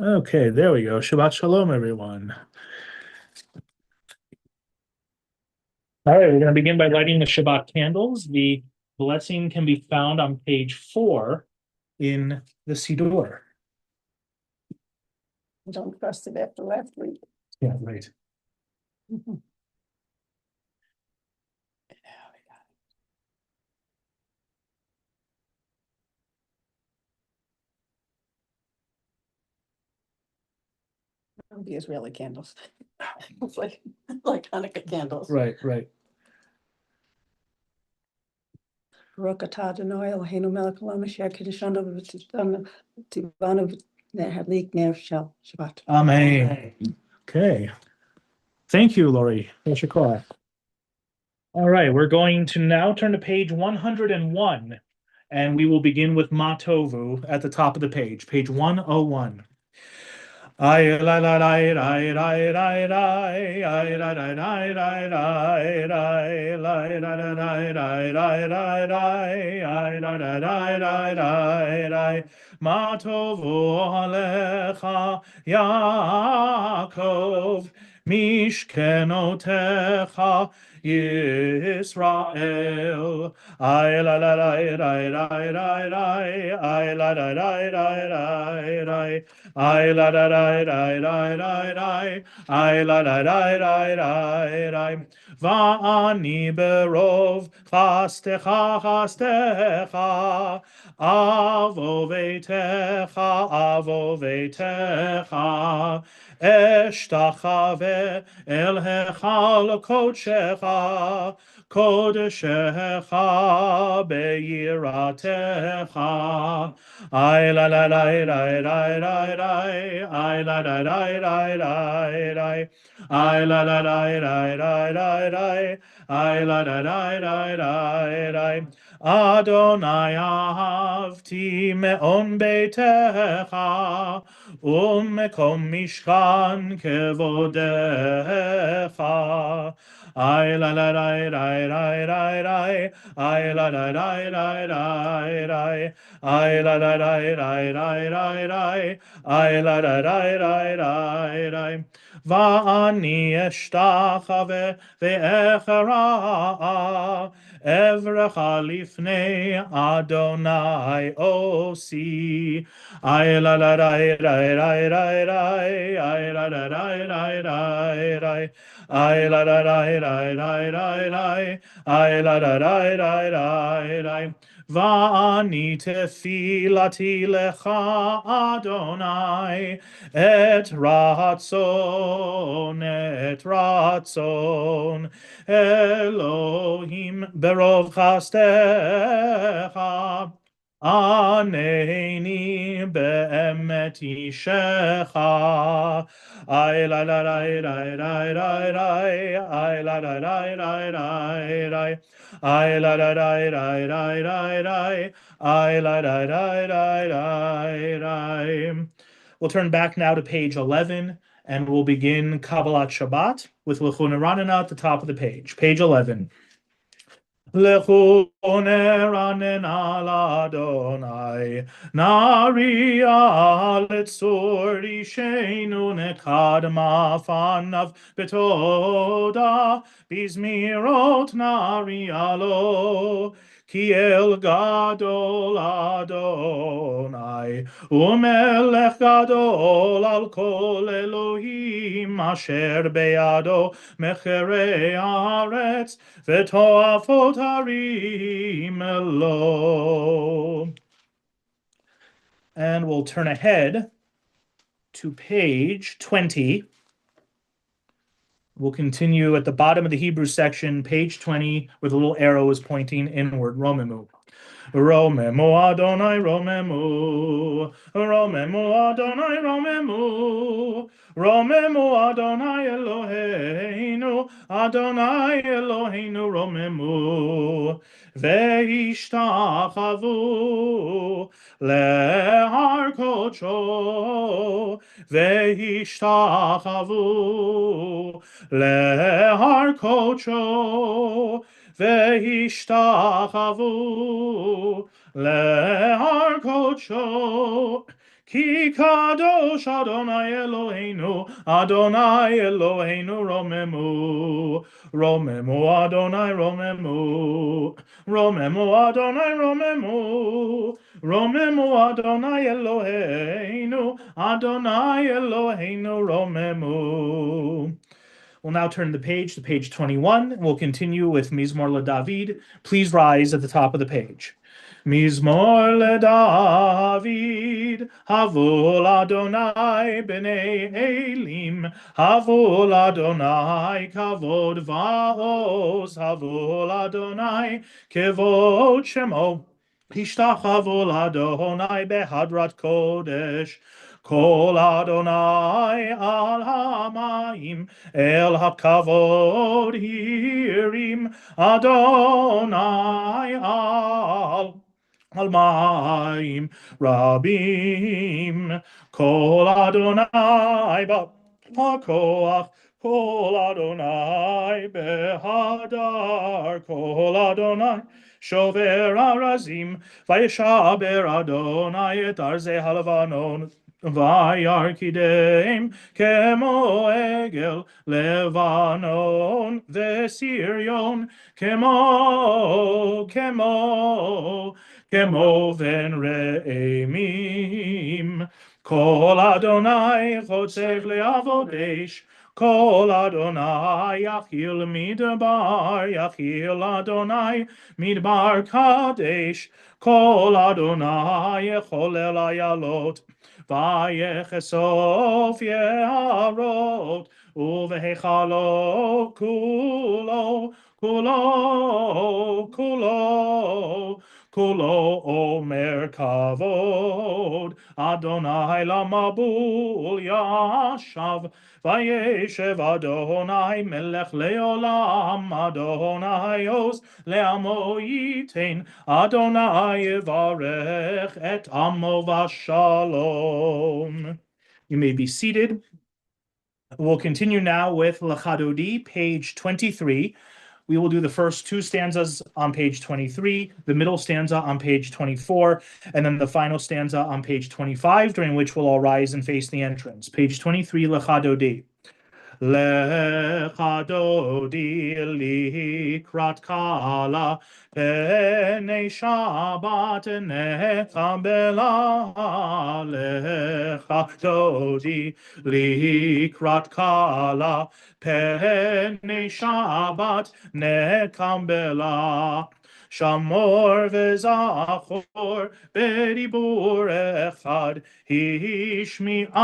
Okay, there we go. Shabbat Shalom, everyone. All right, we're going to begin by lighting the Shabbat candles. The blessing can be found on page 4 in the Siddur. Don't trust it after last week. Yeah, right. The Israeli candles. It's like Hanukkah candles. Right, right. Baruch atah Adonai Eloheinu melech haolam asher kiddushanu v'tivanu v'nehadlik ner shel Shabbat. Amen. Okay. Thank you, Lori. Yeshua. All right, we're going to now turn to page 101, and we will begin with Matovu at the top of the page 101. I la la la la la la la I la la la la la la la la la la la la la I la la la la la la Ma tovu alecha Yaakov Mishkenotecha Yisrael I la la la la la la la I la la la la la la I la da da da da da da I la da da da da da Va'ani berov chastecha chastecha avovetecha eshtachave el hechal kodshecha kodeshecha beiratecha I la la la la la la la I la la la la la la I la la la la la la la I la la la la la la Adonai ahavti me'on beitecha u'mekom mishkan kevodecha I la la la la la la la I la la la la la la I la la la la la la la I la la la la la la Va'ani eshtachave ve'echara evrecha lifnei Adonai osi I la la la la la la la I la la la la la la I la la la la la la la I la la la la la la Va'ani tefilati lecha Adonai et ratzon Elohim berov chastecha Aneni be'emet ishecha I la la la la la la la I la la la la la la I la la la la la la la I la la la la la la We'll turn back now to page 11 and we'll begin Kabbalat Shabbat with Lechuna Ranana at the top of the page 11. Lechu neranen al Adonai, nari al etzur ishenu nekadma fanav betoda, bizmirot nari alo, ki el gadol Adonai, umelech gadol al kol Elohim, asher beyado mechere haaretz, v'to'afot harim lo. And we'll turn ahead to page 20. We'll continue at the bottom of the Hebrew section, page 20, where the little arrow is pointing inward, Romemu. Romemu Adonai Romemu Romemu Adonai Romemu Romemu Adonai Eloheinu Adonai Eloheinu Romemu Ve'ishtachavu lehar kodsho Ve'ishtachavu lehar kodsho Ve'ishtachavu lehar kodsho Ki kadosh Adonai Eloheinu, Adonai Eloheinu romemu. Romemu Adonai romemu. Romemu Adonai romemu. Romemu Adonai Eloheinu, Adonai Eloheinu romemu. We'll now turn the page to page 21, and we'll continue with Mizmor LeDavid. Please rise at the top of the page. Mizmor LeDavid, Havul Adonai Bnei Elim, Havul Adonai Kavod Vaos, Havul Adonai Kevod Shemo. Hishtachavul Adonai behadrat kodesh, Kol Adonai al hamayim, El hakavod hirim, Adonai al mayim rabim, Kol Adonai ba'koach, Kol Adonai behadar, Kol Adonai shover arazim, vayeshaber Adonai et arze halavanon, vayarkidem kemo egel levanon, vesirion kemo ven re'emim. Kol Adonai chotzev le'avodesh, Kol Adonai yachil midbar, yachil Adonai midbar kadesh, Kol Adonai yecholel ayalot, vayechesof yeharot, uvehechalo kulo, kulo omer kavod, Adonai lamabul yashav, vayeshev Adonai melech leolam, Adonai os le'amo yitein, Adonai yevarech et amo vashalom. You may be seated. We'll continue now with Lachadodi, page 23. We will do the first two stanzas on page 23, the middle stanza on page 24, and then the final stanza on page 25, during which we'll all rise and face the entrance. Page 23, Lachadodi. Lecha dodi likrat kala, Bnei Shabbat nekabela. Lecha dodi likrat kala, Bnei Shabbat nekabela. Shamor v'zachor beribur echad, hishmi'anu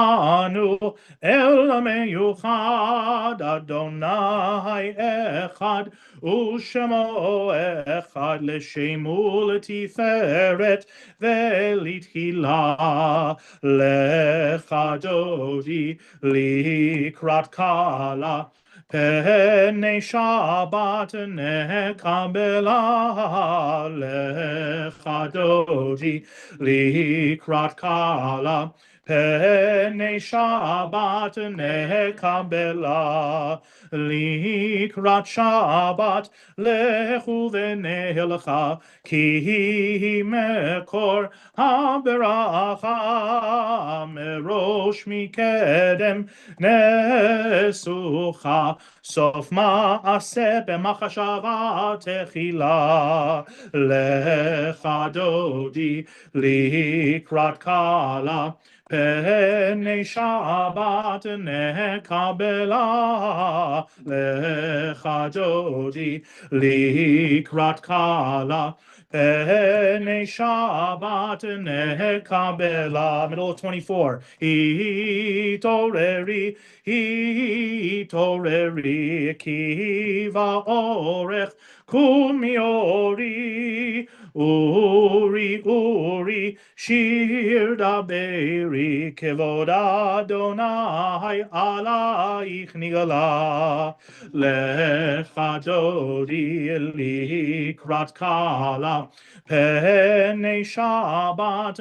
el meyuchad, Adonai echad u'shemo echad, l'shemu l'tiferet ve'litchila. Lecha dodi likrat kala, Bnei Shabbat nekabela. Lecha dodi likrat kala, Bnei Shabbat nekabela. Likrat Shabbat lechu v'nehelcha, ki mekor haberacha, merosh mikedem nesucha, sof ma'aseh b'machashava techila. Lecha dodi likrat kala, Bnei Shabbat nekabela. Lecha dodi likrat kala, Bnei Shabbat nekabela. Middle of 24. Hitoreri, kiva orech kumiori, uri, shir daberi, kevod Adonai ala אלייך נגלה, לך דודי לקראת קלה, פני שבת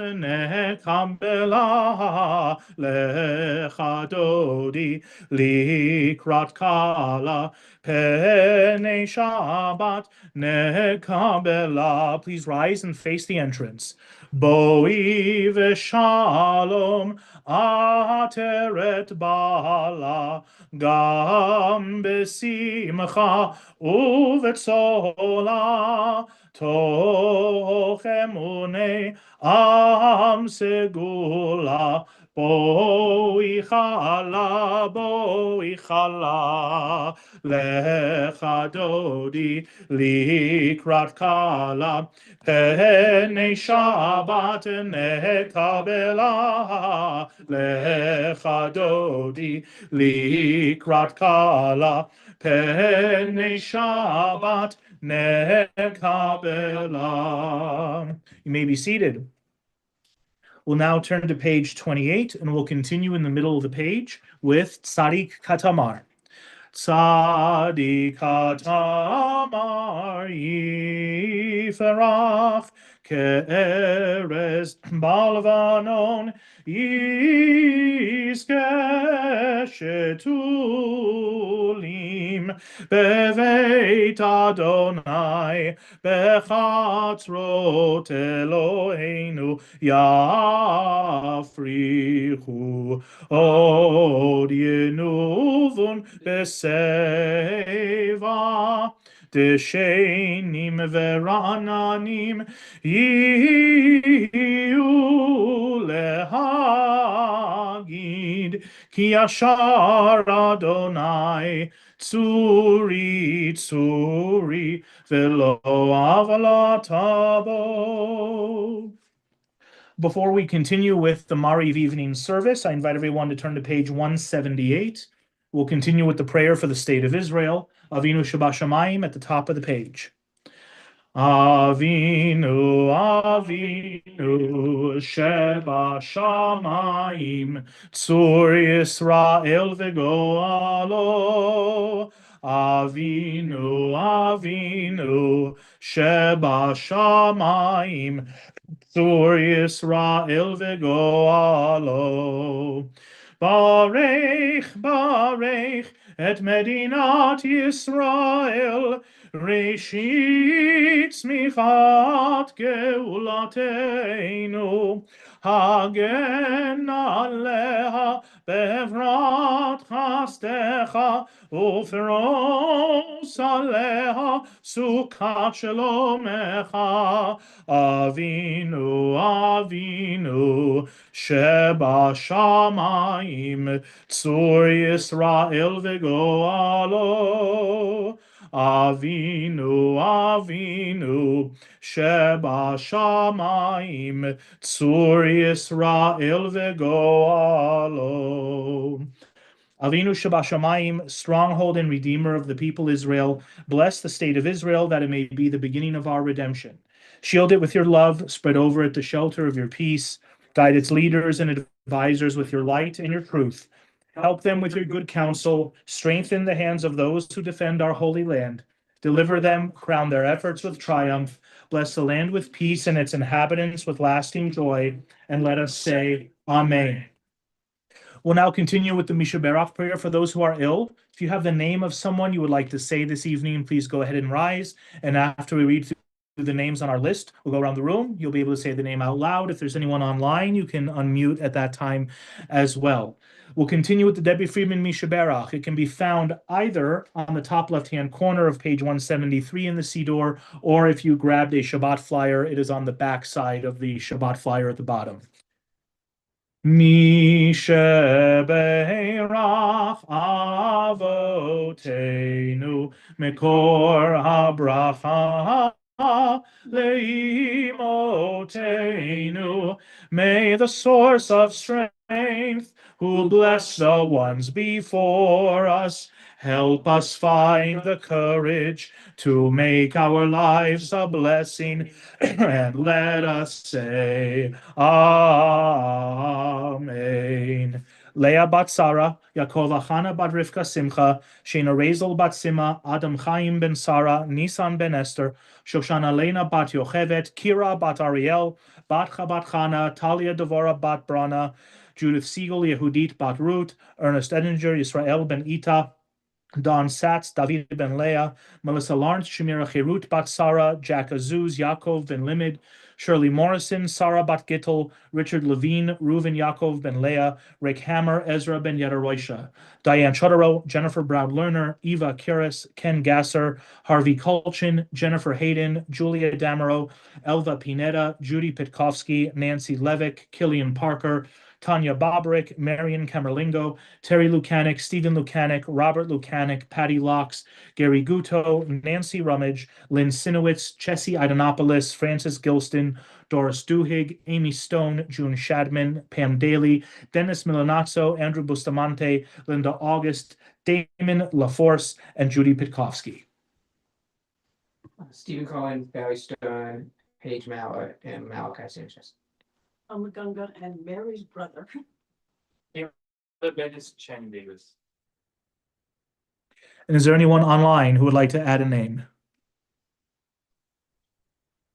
נקבלה, לך דודי לקראת קלה, pnei Shabbat nekabela. Please rise and face the entrance. Boi v'shalom ateret bala, gam besimcha uvetzola, toch emunei am segula, boi chala, lecha dodi likrat kala, pnei Shabbat nekabela, lecha dodi likrat kala, pnei Shabbat nekabela. You may be seated. We'll now turn to page 28, and we'll continue in the middle of the page with Tzadik Katamar. Tzadik Katamar yiferach ke'erez balvanon yizke shetulim beveit Adonai bechatzrot Eloheinu yafrichu od yenuvun beseva deshenim verananim yiyu lehagid ki yashar Adonai tzuri tzuri velo avalatabo. Before we continue with the Mariv evening service, I invite everyone to turn to page 178. We'll continue with the prayer for the state of Israel, Avinu Shabashamayim, at the top of the page. Avinu, Avinu, Shebashamayim, Tzur Yisrael v'goalo. Avinu, Avinu, Shebashamayim, Tzur Yisrael v'goalo. Barech, Barech, et Medinat Yisrael, Reshit Smichat Geulateinu, Hagen Aleha Bevrat Chastecha, Uferos Aleha Sukat Shalomecha, Avinu, Avinu, Sheba Shamayim, Tzur Yisrael v'goalo. Avinu, Avinu, Sheba Shamayim, Tzur Yisrael v'goalo. Avinu Shabashamayim, stronghold and redeemer of the people Israel, bless the state of Israel that it may be the beginning of our redemption. Shield it with your love, spread over it the shelter of your peace, guide its leaders and advisors with your light and your truth. Help them with your good counsel, strengthen the hands of those who defend our holy land. Deliver them, crown their efforts with triumph, bless the land with peace and its inhabitants with lasting joy, and let us say, Amen. We'll now continue with the Misha Berach prayer for those who are ill. If you have the name of someone you would like to say this evening, please go ahead and rise. And after we read through the names on our list, we'll go around the room. You'll be able to say the name out loud. If there's anyone online, you can unmute at that time as well. We'll continue with the Debbie Friedman Misha Berach. It can be found either on the top left-hand corner of page 173 in the Siddur, or if you grabbed a Shabbat flyer, it is on the back side of the Shabbat flyer at the bottom. Misha Berach Avotenu Mekor HaBracha Leimotenu. May the source of strength, who bless the ones before us, help us find the courage to make our lives a blessing, and let us say, Amen. Leah bat Sarah, Yaakov Achana bat Rivka Simcha, Shena Rezel bat Sima, Adam Chaim ben Sarah, Nisan ben Esther, Shoshana Lena bat Yochevet, Kira bat Ariel, Batcha bat Chana, Talia Devora bat Brana, Judith Siegel, Yehudit bat Ruth, Ernest Edinger, Yisrael ben Ita, Don Satz, David ben Leah, Melissa Lawrence, Shemira Cherut bat Sarah, Jack Azuz, Yaakov ben Limid, Shirley Morrison, Sarah bat Gittel, Richard Levine, Reuven Yaakov ben Leah, Rick Hammer, Ezra ben Yadaroisha, Diane Chodorow, Jennifer Brown Lerner, Eva Kiris, Ken Gasser, Harvey Kolchin, Jennifer Hayden, Julia Damaro, Elva Pineda, Judy Pitkovsky, Nancy Levick, Killian Parker, Tanya Bobrick, Marion Camerlingo, Terry Lukanik, Stephen Lukanik, Robert Lukanik, Patty Locks, Gary Guto, Nancy Rummage, Lynn Sinowitz, Chessie Idonopoulos, Francis Gilston, Doris Duhigg, Amy Stone, June Shadman, Pam Daly, Dennis Milanazzo, Andrew Bustamante, Linda August, Damon LaForce, and Judy Pitkovsky. Stephen Cohen, Barry Stern, Paige Mallett, and Malachi Sanchez. Gunga and Mary's brother. Channing Davis. And is there anyone online who would like to add a name?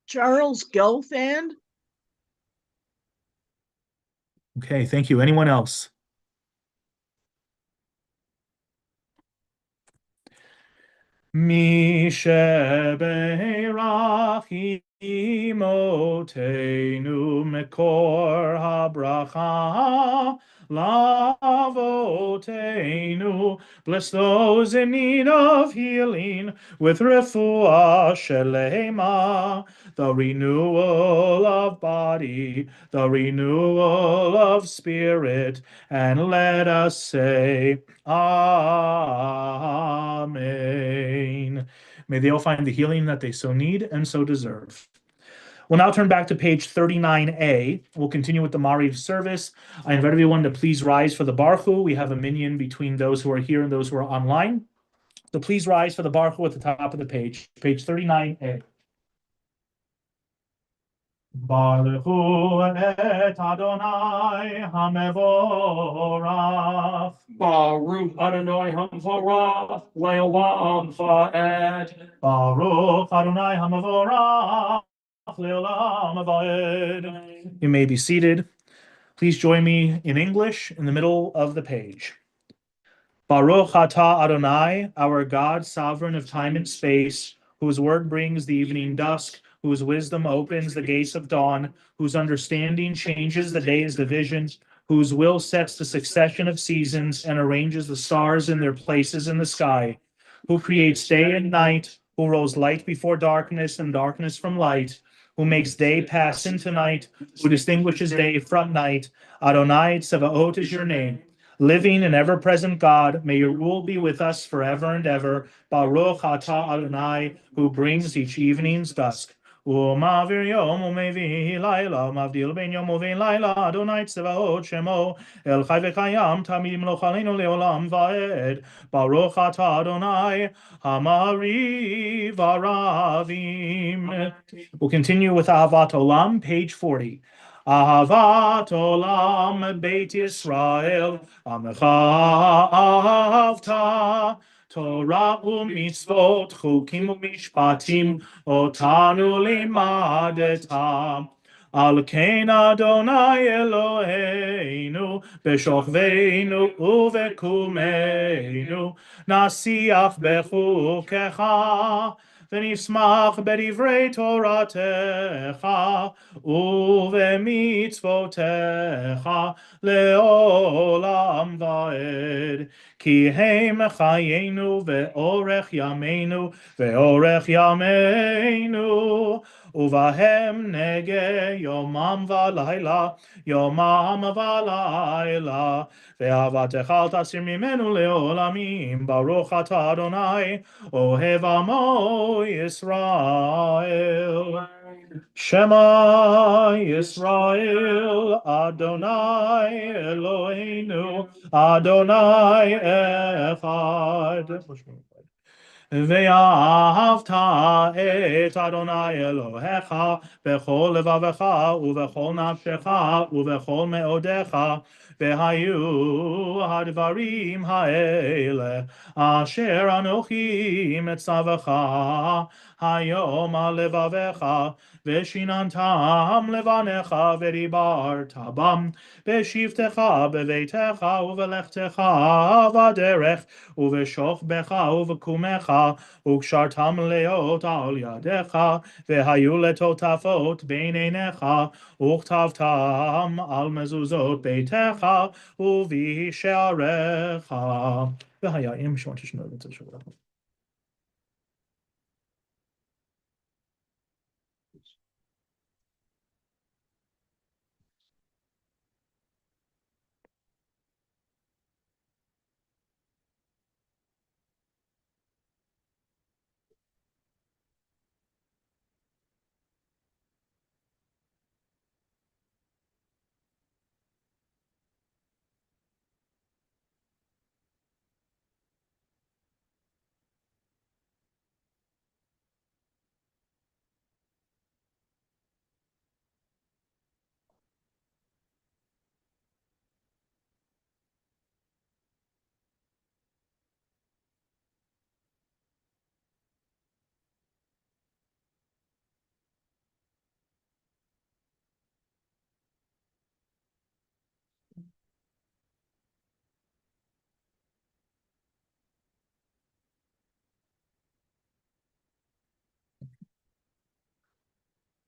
Charles Gelfand. Okay, thank you. Anyone else? Mi shebeirach imotenu mekor habracha lavotenu. Bless those in need of healing with refuah shelema, the renewal of body, the renewal of spirit, and let us say, Amen. May they all find the healing that they so need and so deserve. We'll now turn back to page 39a. We'll continue with the Mariv service. I invite everyone to please rise for the Baruch. We have a minyan between those who are here and those who are online. So please rise for the Baruch at the top of the page 39a. Baruch et Adonai HaMevorach. Baruch Adonai HaMevorach, Le'olam Va'ed. Baruch Adonai HaMevorach, Le'olam Va'ed. You may be seated. Please join me in English in the middle of the page. Baruch atah Adonai, our God, sovereign of time and space, whose word brings the evening dusk, whose wisdom opens the gates of dawn, whose understanding changes the day's divisions, whose will sets the succession of seasons and arranges the stars in their places in the sky, who creates day and night, who rolls light before darkness and darkness from light, who makes day pass into night, who distinguishes day from night. Adonai Tsevaot is your name. Living and ever-present God, may your rule be with us forever and ever. Baruch atah Adonai, who brings each evening's dusk. U'ma'avir yom u'mevi laila, mavdil ben yom u'vein laila, Adonai Tsevaot shemo, el chai v'chayam, tamid imloch aleinu le'olam va'ed. Baruch atah Adonai, ha'mariv ha'ravim. We'll continue with Ahavat Olam, page 40. Ahavat Olam Beit Yisrael, Amecha Ahavta, Torah u'mitzvot, chukim u'mishpatim, otanu limadetam. Al kein Adonai Eloheinu, b'shokveinu u'vekumeinu, nasiach bechukecha, ונשמח בדברי תורתך ובמצוותיך לעולם ועד. כי הם חיינו ואורך ימינו ואורך ימינו, ובהם נגה יומם ולילה, יומם ולילה. ואהבתך אל תסיר ממנו לעולמים. ברוך אתה אדוני אוהב עמו ישראל. Shema Yisrael, Adonai Eloheinu, Adonai Echad. ואהבת את אדוני אלוהיך בכל לבבך ובכל נפשך ובכל מאודיך, והיו הדברים האלה אשר אנוכי מצווך היום על לבביך, ושיננתם לבניך ודיברת בם בשבתך בביתך ובלכתך בדרך ובשוכבך ובקומך, וקשרתם להיות על ידיך, והיו לטוטפות בין עיניך, וכתבתם על מזוזות ביתך ובשעריך. והיה אם שwant to know that's a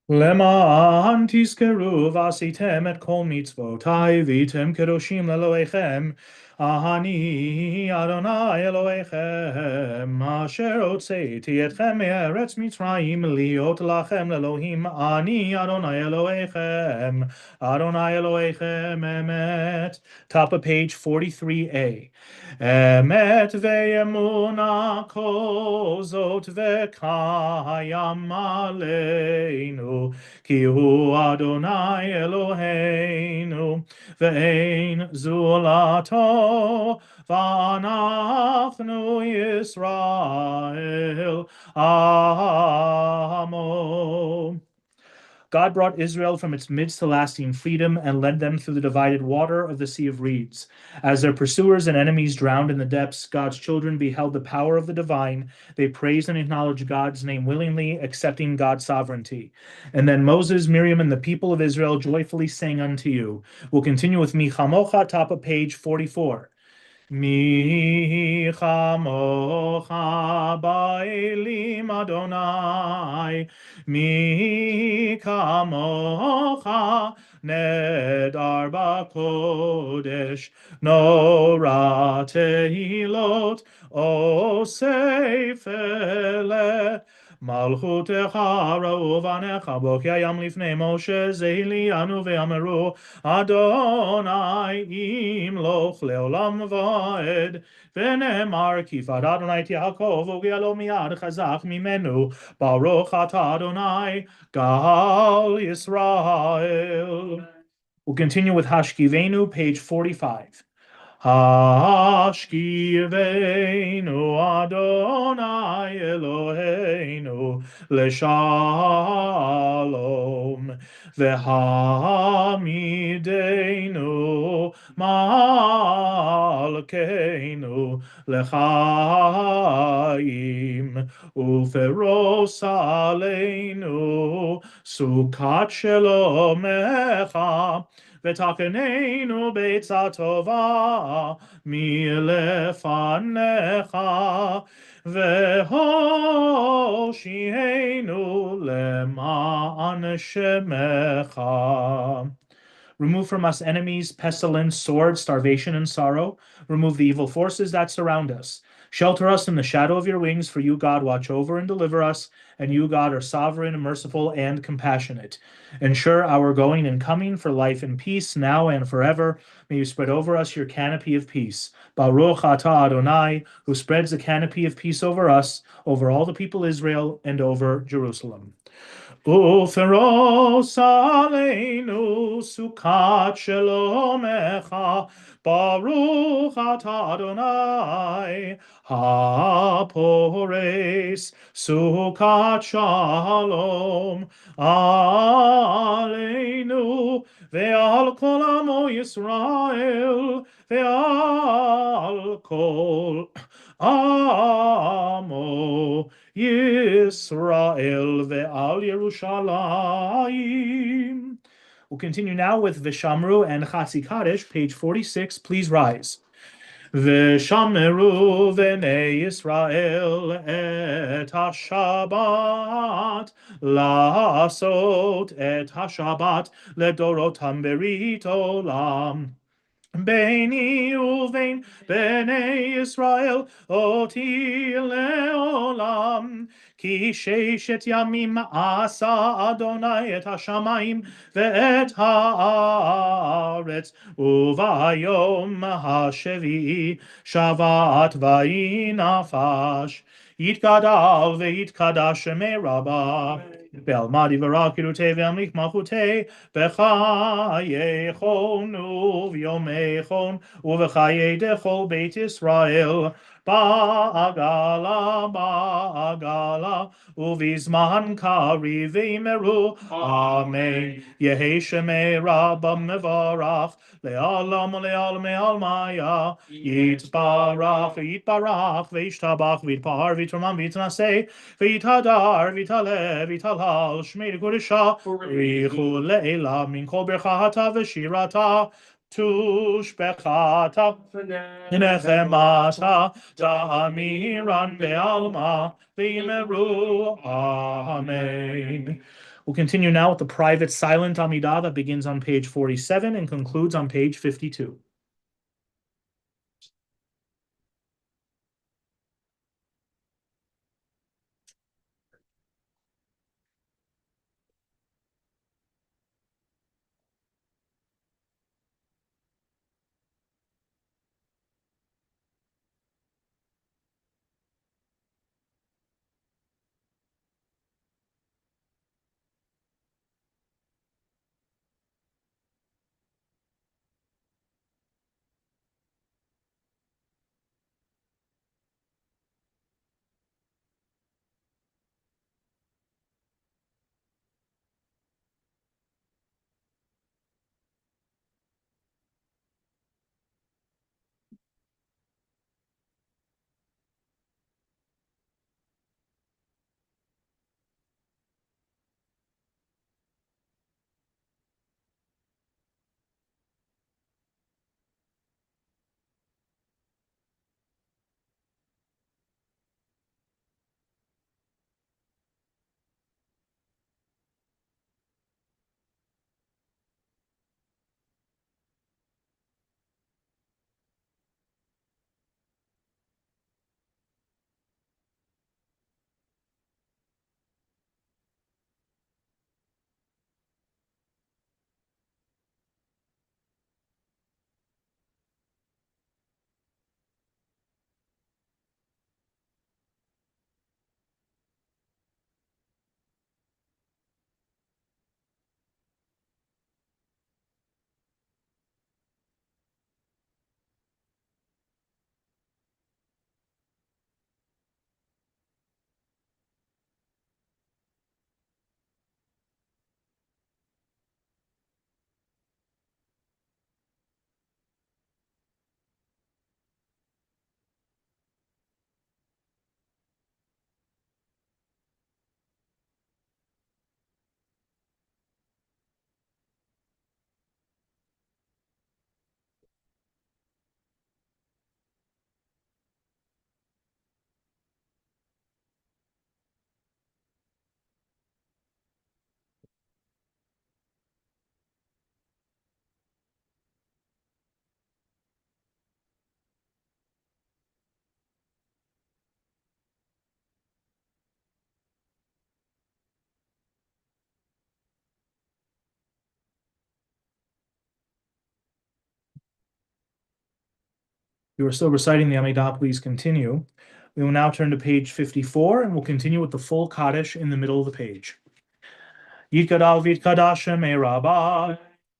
למען תזכרו ועשיתם את כל מצוותיי והייתם קדושים לאלוהיכם, אני אדוני אלוהיכם אשר הוצאתי אתכם מארץ מצרים להיות לכם לאלוהים, אני אדוני אלוהיכם אמת. Top of page 43a. אמת ואמונה כל זאת וקיים עלינו, כי הוא אדוני אלוהינו ואין זולתו, ואנחנו ישראל עמו. God brought Israel from its midst to lasting freedom and led them through the divided water of the Sea of Reeds. As their pursuers and enemies drowned in the depths, God's children beheld the power of the divine. They praised and acknowledged God's name willingly, accepting God's sovereignty. And then Moses, Miriam, and the people of Israel joyfully sang unto you. We'll continue with Mi Chamocha, top of page 44. מי כמוך באלים אדוני, מי כמוך נדר בקודש, נורא תהילות עושה פלא. מלכותך ראו בניך בוקי הים לפני משה, זהילינו ואמרו אדוני ימלוך לעולם ועד, ונאמר כי פד אדוני את יעקב וגאלו מיד חזק ממנו, ברוך אתה אדוני גאל ישראל. We'll continue with Hashkivenu, page 45. Hashkivenu Adonai Eloheinu Leshalom, Vehamidenu Malkeinu Lechaim, Uferos Aleinu Sukat Shelomecha, ותקננו בעצה טובה מלפניך, והושיענו למען שמך. Remove from us enemies, pestilence, sword, starvation, and sorrow. Remove the evil forces that surround us. Shelter us in the shadow of your wings, for you, God, watch over and deliver us, and you, God, are sovereign, merciful, and compassionate. Ensure our going and coming for life and peace, now and forever. May you spread over us your canopy of peace. Baruch atah Adonai, who spreads the canopy of peace over us, over all the people of Israel, and over Jerusalem. Uferos aleinu sukat shelomecha, Baruch atah Adonai Hapores Sukkot Shalom Aleinu Ve'al Kol Amo Yisrael Ve'al Kol Amo Yisrael Ve'al Yerushalayim. We'll continue now with Vishamru and Chatzi Kaddish, page 46. Please rise. V'shameru v'nei Yisrael et ha-Shabbat la'asot et ha-Shabbat ledorotam berit olam. Beini uvein bnei Yisrael oti leolam ki sheshet yamim asa Adonai et hashamayim ve'et haaretz uvayom hashevi shavat vayinafash yitgadal ve'yitkadash merabah Be'almadi v'rakirute ve'amlik malchute B'chayechon u'v'yomechon u'v'chaye dechol Beit Yisrael ba'agala u'v'zman kari v'imeru Amen Yehi shemei Rabba mevarach le'alam me'almaya yitbarach v'yishtabach v'yitpahar v'yitramam v'yitnaseh v'yithadar v'yitalev v'yitalhal shmei l'kodesha richu le'ela min kol berchata v'shirata tushbechata nechemata ta'amiran be'alma v'imeru Amen. We'll continue now with the private silent Amidah that begins on page 47 and concludes on page 52. You are still reciting the Amidah, please continue. We will now turn to page 54 and we'll continue with the full Kaddish in the middle of the page. Yitkadal v'yitkadash shemei Rabbah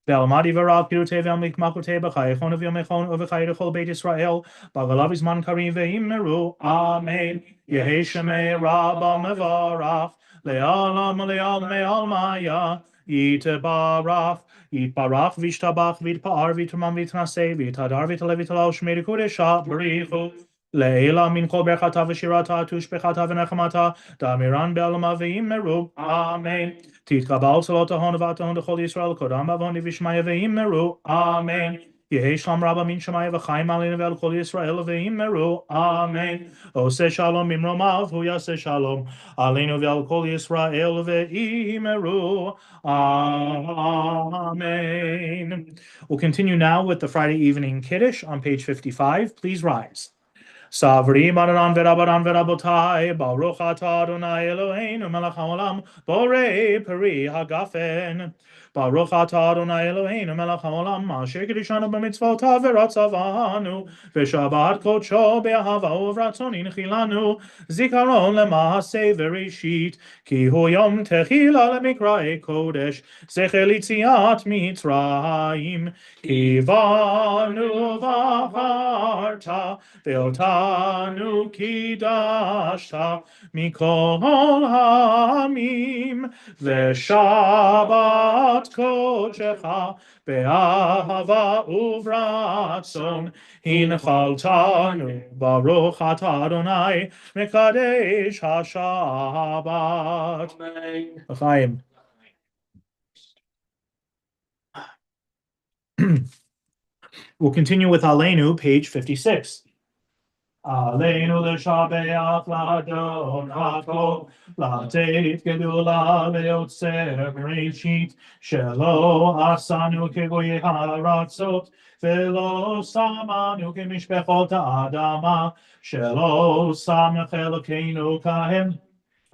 Ve'almadi v'rav kirutei ve'amlik makutei b'chayechon v'yomechon uv'chay l'chol Beit Yisrael b'galav izman karim ve'immeru. Amen. Yehi shemei Rabba mevarach le'alam me'almaya yitbarach v'ishtabach v'itpa'ar v'itramam v'itnaseh v'itadar v'italev v'italav shmei kodesha b'richu le'ela min kol berchata v'shirata tushbechata v'nechamata damiran be'alama ve'immeru. Amen. תתקבל צלות ההון והתהון לכל ישראל, קודם עוון ושמיא ואמרו, אמן. יהי שלום רבה מן שמיא וחיים עלינו ועל כל ישראל ואמרו, אמן. עושה שלום ממרומיו, הוא יעשה שלום עלינו ועל כל ישראל ואמרו, amen. We'll continue now with the Friday evening Kiddush on page 55. Please rise. Savrim Adonai v'Rabbanan v'Rabbotai, Baruch atah Adonai Eloheinu melech haolam, borei peri hagafen. Baruch atah Adonai Eloheinu melech haolam, asher kiddushanu b'mitzvotav v'ratzavanu, v'shabbat kodsho be'ahava uvratzon inchilanu, zikaron lema'aseh v'rishit, ki hu yom techila lemikra'e kodesh, zecher litziat mitzrayim, kivanu v'acharta, Ve'otanu kidashta mikol hamim ve'shabbat kodecha be'ahava uvratzon hinchaltanu baruch atah Adonai mekadesh hashabbat. Amen. We'll continue with Aleinu, page 56. Aleinu l'shabeach l'adon ha'kol, l'ateit gedula le'otzer bereshit, shelo asanu kegoyei ha'aratzot, ve'lo samanu kemishpechot ha'adama, shelo samech Elokeinu kahem,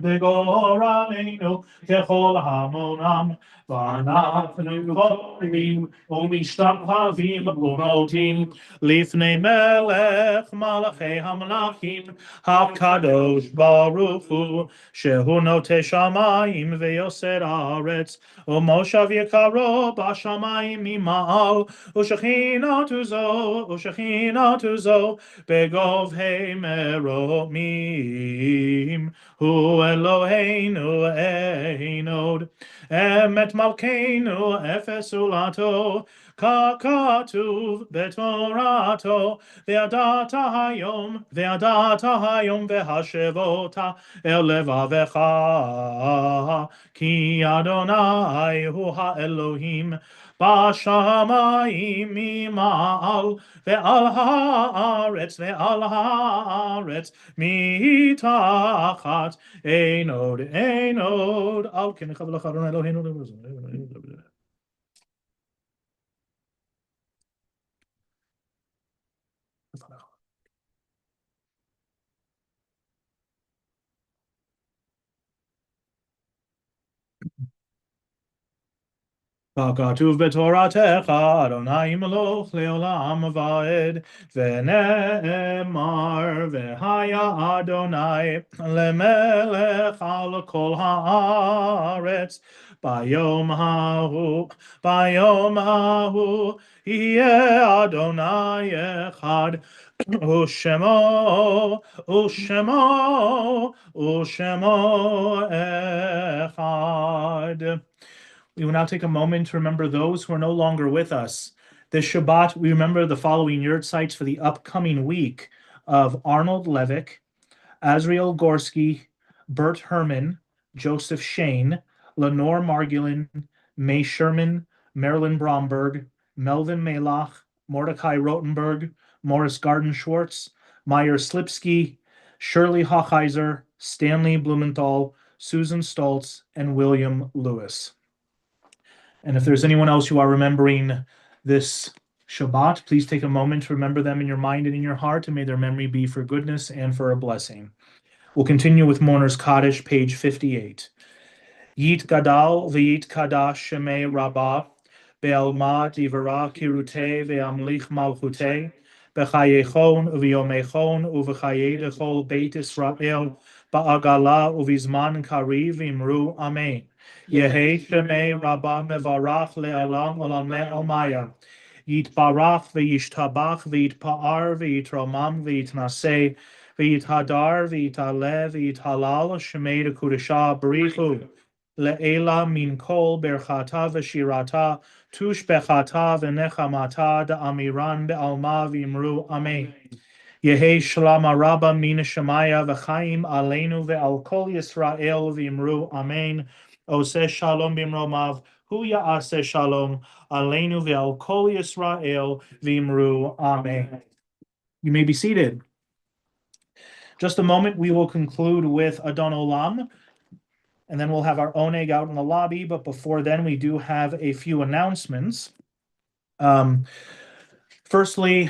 וגורלנו ככל המונם, ואנחנו קוראים ומשתחווים ומודים לפני מלך מלכי המלכים, הקדוש ברוך הוא, שהוא נוטה שמיים ויוסר הארץ, ומושב יקרו בשמיים ממעל, ושכינתו זו בגובהי מרומים. הוא אלוהינו einod, emet malkeinu efes ulato, ככתוב בתורתו, וידעת היום והשבותה אל לבבך, כי אדוני הוא האלוהים בשמיים ממעל, ועל הארץ מתחת, einod, על כן יכבד לך אדוני אלוהינו. ככתוב בתורתך, אדוני ימלוך לעולם ועד, ונאמר, והיה אדוני למלך על כל הארץ, ביום ההוא יהיה אדוני אחד, ושמו אחד. We will now take a moment to remember those who are no longer with us. This Shabbat, we remember the following yurt sites for the upcoming week of Arnold Levick, Azriel Gorski, Bert Herman, Joseph Shane, Lenore Margulin, May Sherman, Marilyn Bromberg, Melvin Malach, Mordecai Rotenberg, Morris Garden Schwartz, Meyer Slipsky, Shirley Hochheiser, Stanley Blumenthal, Susan Stoltz, and William Lewis. And if there's anyone else you are remembering this Shabbat, please take a moment to remember them in your mind and in your heart, and may their memory be for goodness and for a blessing. We'll continue with Mourner's Kaddish, page 58. Yit Gadal v'yit Kadash Shemei Rabbah, Be'alma Divara Kirutei ve'amlich Malchutei, B'chayechon u'v'yomechon u'v'chayei l'chol Beit Israel, Ba'agala u'v'zman Kariv imru Amen. Yehi Shemei Rabba Mevarach Le'olam Olamei Almaya. Yitbarach v'yishtabach v'yitpa'ar v'yitromam v'yitnaseh v'yithadar v'yitale v'yithalal shemei dekudesha b'richu le'ela min kol berchata v'shirata tush bechata v'nechamata da'amiran be'alma v'imru amen. Yehi shalom rabba min shemaya v'chaim aleinu ve'al kol Yisrael v'imru amen. Oseh shalom b'imromav hu ya'aseh shalom aleinu ve'al kol Yisrael v'imru amen. You may be seated. Just a moment, we will conclude with Adon Olam, and then we'll have our oneg out in the lobby. But before then, we do have a few announcements. Firstly,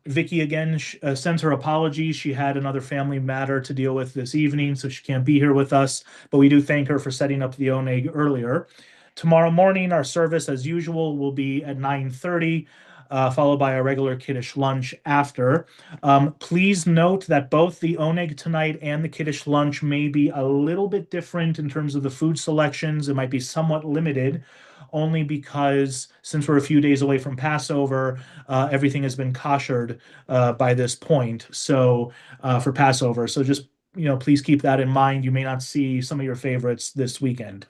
Vicky again sends her apologies. She had another family matter to deal with this evening, so she can't be here with us. But we do thank her for setting up the oneg earlier. Tomorrow morning, our service, as usual, will be at 9:30. Followed by a regular Kiddush lunch after. Please note that both the oneg tonight and the Kiddush lunch may be a little bit different in terms of the food selections. It might be somewhat limited, only because since we're a few days away from Passover, everything has been koshered by this point. So for Passover, so just please keep that in mind. You may not see some of your favorites this weekend.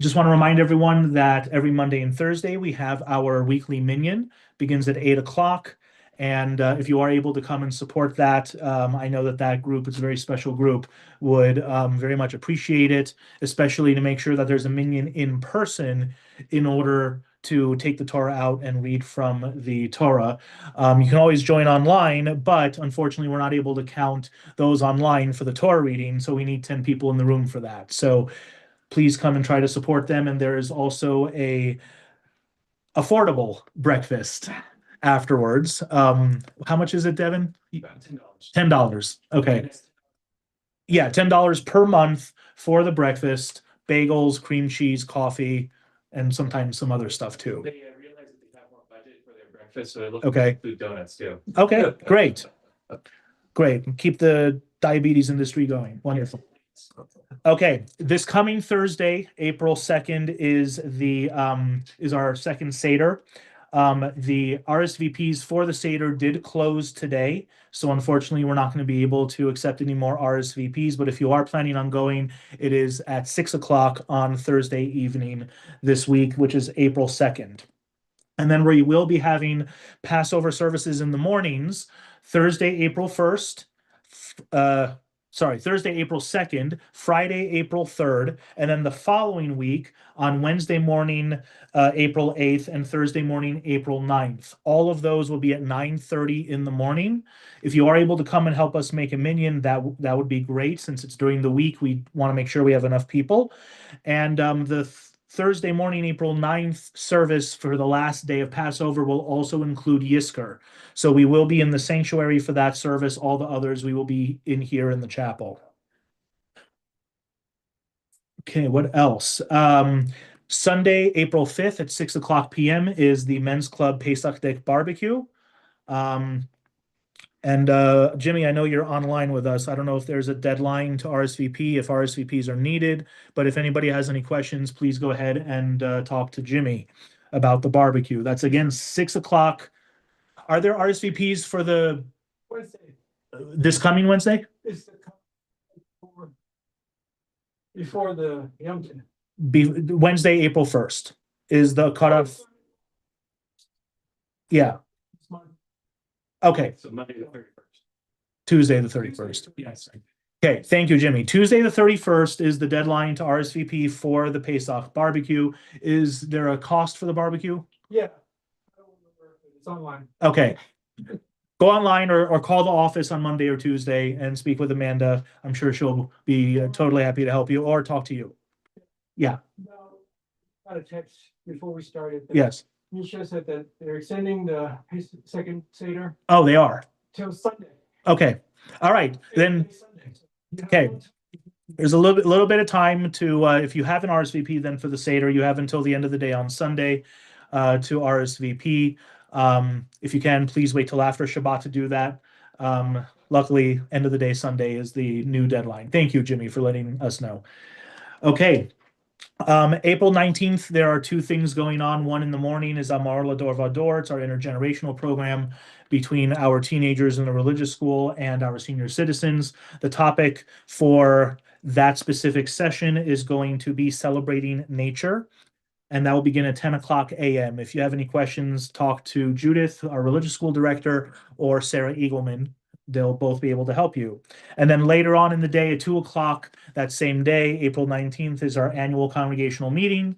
Just want to remind everyone that every Monday and Thursday we have our weekly minyan, begins at 8 o'clock. And if you are able to come and support that, I know that group is a very special group, would very much appreciate it, especially to make sure that there's a minyan in person in order to take the Torah out and read from the Torah. You can always join online, but unfortunately we're not able to count those online for the Torah reading, so we need 10 people in the room for that. So please come and try to support them. And there is also a affordable breakfast afterwards. How much is it, Devin? About $10. $10. Okay. Yeah, $10 per month for the breakfast, bagels, cream cheese, coffee, and sometimes some other stuff too. They realize that they have more budget for their breakfast, so they look Okay. at food donuts too. Okay, great. Great. Keep the diabetes industry going. Wonderful. Okay, this coming Thursday, April 2nd, is our second Seder. The RSVPs for the Seder did close today, so unfortunately we're not going to be able to accept any more RSVPs, but if you are planning on going, it is at 6 o'clock on Thursday evening this week, which is April 2nd. And then we will be having Passover services in the mornings, Thursday, April 1st, Thursday, April 2nd, Friday, April 3rd, and then the following week on Wednesday morning, April 8th, and Thursday morning, April 9th. All of those will be at 9:30 in the morning. If you are able to come and help us make a minyan, that would be great. Since it's during the week, we want to make sure we have enough people. And the Thursday morning, April 9th service for the last day of Passover will also include Yisker. So we will be in the sanctuary for that service. All the others, we will be in here in the chapel. Okay, what else? Sunday, April 5th at 6 o'clock p.m. is the Men's Club Pesach Deck Barbecue. Jimmy, I know you're online with us. I don't know if there's a deadline to RSVP, if RSVPs are needed, but if anybody has any questions, please go ahead and talk to Jimmy about the barbecue. That's again 6 o'clock. Are there RSVPs for the Wednesday this coming Wednesday? is the before the Yom Tov. Wednesday, April 1st is the cutoff. Yeah. This month. Okay. So Monday the 31st. Tuesday the 31st. Yes. Okay, thank you, Jimmy. Tuesday the 31st is the deadline to RSVP for the Pesach barbecue. Is there a cost for the barbecue? Yeah. I don't remember if it's online. Okay. Go online or call the office on Monday or Tuesday and speak with Amanda. I'm sure she'll be totally happy to help you or talk to you. Yeah. No, got a text before we started. Yes. Misha said that they're extending the second Seder Oh, they are. till Sunday. Okay. All right. Then Okay. There's a little bit of time to if you have an RSVP, then for the Seder, you have until the end of the day on Sunday to RSVP. If you can, please wait till after Shabbat to do that. luckily, end of the day Sunday is the new deadline. Thank you, Jimmy, for letting us know. Okay. April 19th, there are two things going on. One in the morning is Amar Lador Vador. It's our intergenerational program between our teenagers in the religious school and our senior citizens. The topic for that specific session is going to be celebrating nature, and that will begin at 10 o'clock a.m. If you have any questions, talk to Judith, our religious school director, or Sarah Eagleman. They'll both be able to help you. And then later on in the day at 2 o'clock that same day, April 19th, is our annual congregational meeting.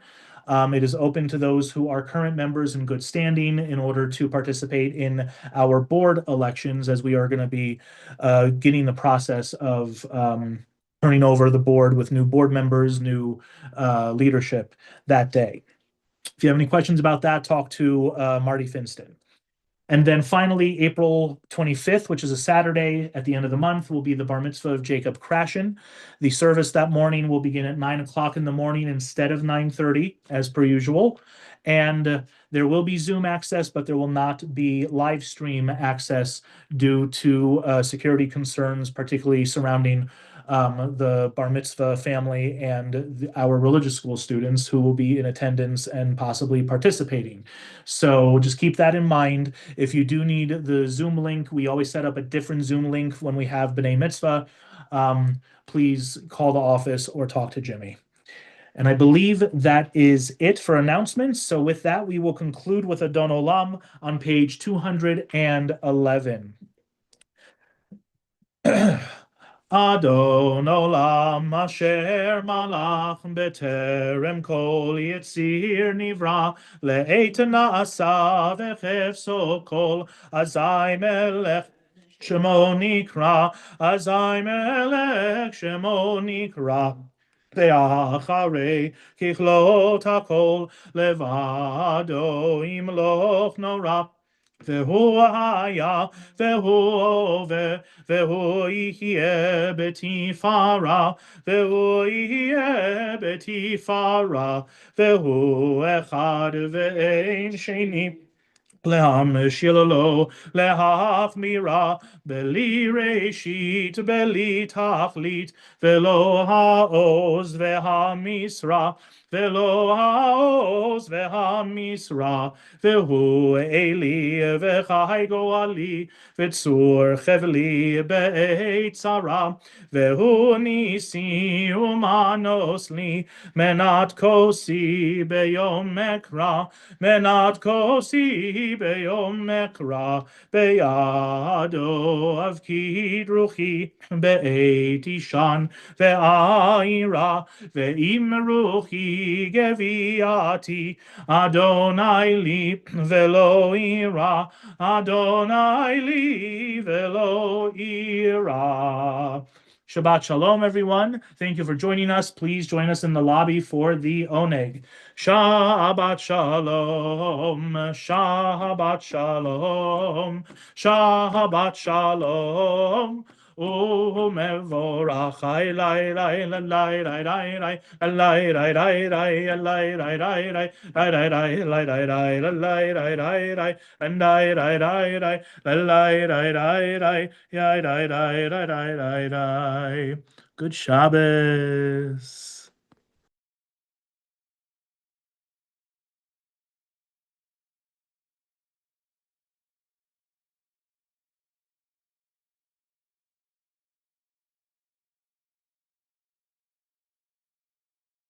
It is open to those who are current members in good standing in order to participate in our board elections, as we are going to be getting the process of turning over the board with new board members, new leadership that day. If you have any questions about that, talk to Marty Finston. And then finally, April 25th, which is a Saturday at the end of the month, will be the bar mitzvah of Jacob Krashen. The service that morning will begin at 9 o'clock in the morning instead of 9:30 as per usual. And there will be Zoom access, but there will not be live stream access due to security concerns, particularly surrounding the bar mitzvah family and our religious school students who will be in attendance and possibly participating. So just keep that in mind. If you do need the Zoom link, we always set up a different Zoom link when we have Bnai Mitzvah. Please call the office or talk to Jimmy. And I believe that is it for announcements. So with that, we will conclude with Adon Olam on page 211. Adon Olam asher malach beterem kol yitzir nivra le'etana asa v'chefso kol azai melech shemo nikra azai melech shemo nikra ve'acharei kichlot hakol levado imloch nora והוא היה, והוא הווה, והוא יהיה בתפארה, והוא יהיה בתפארה, והוא אחד ואין שני. להמשיל לו, להחמירה, בלי ראשית, בלי תכלית, ולא העוז והמשרה, ולא העוז והמשרה, והוא אלי וחי גואלי, וצור חבלי בעת צרה, והוא ניסי ומנוס לי, מנת כוסי ביום מקרא, מנת כוסי ביום מקרא, בידו אבקיד רוחי, בעת אישן ועירה, ואם רוחי גביעתי, אדוני לי ולא יירא, אדוני לי ולא יירא. Shabbat Shalom, everyone. Thank you for joining us. Please join us in the lobby for the Oneg. Shabbat Shalom, Shabbat Shalom, Shabbat Shalom. ומבורך אלי לי לי Good Shabbos.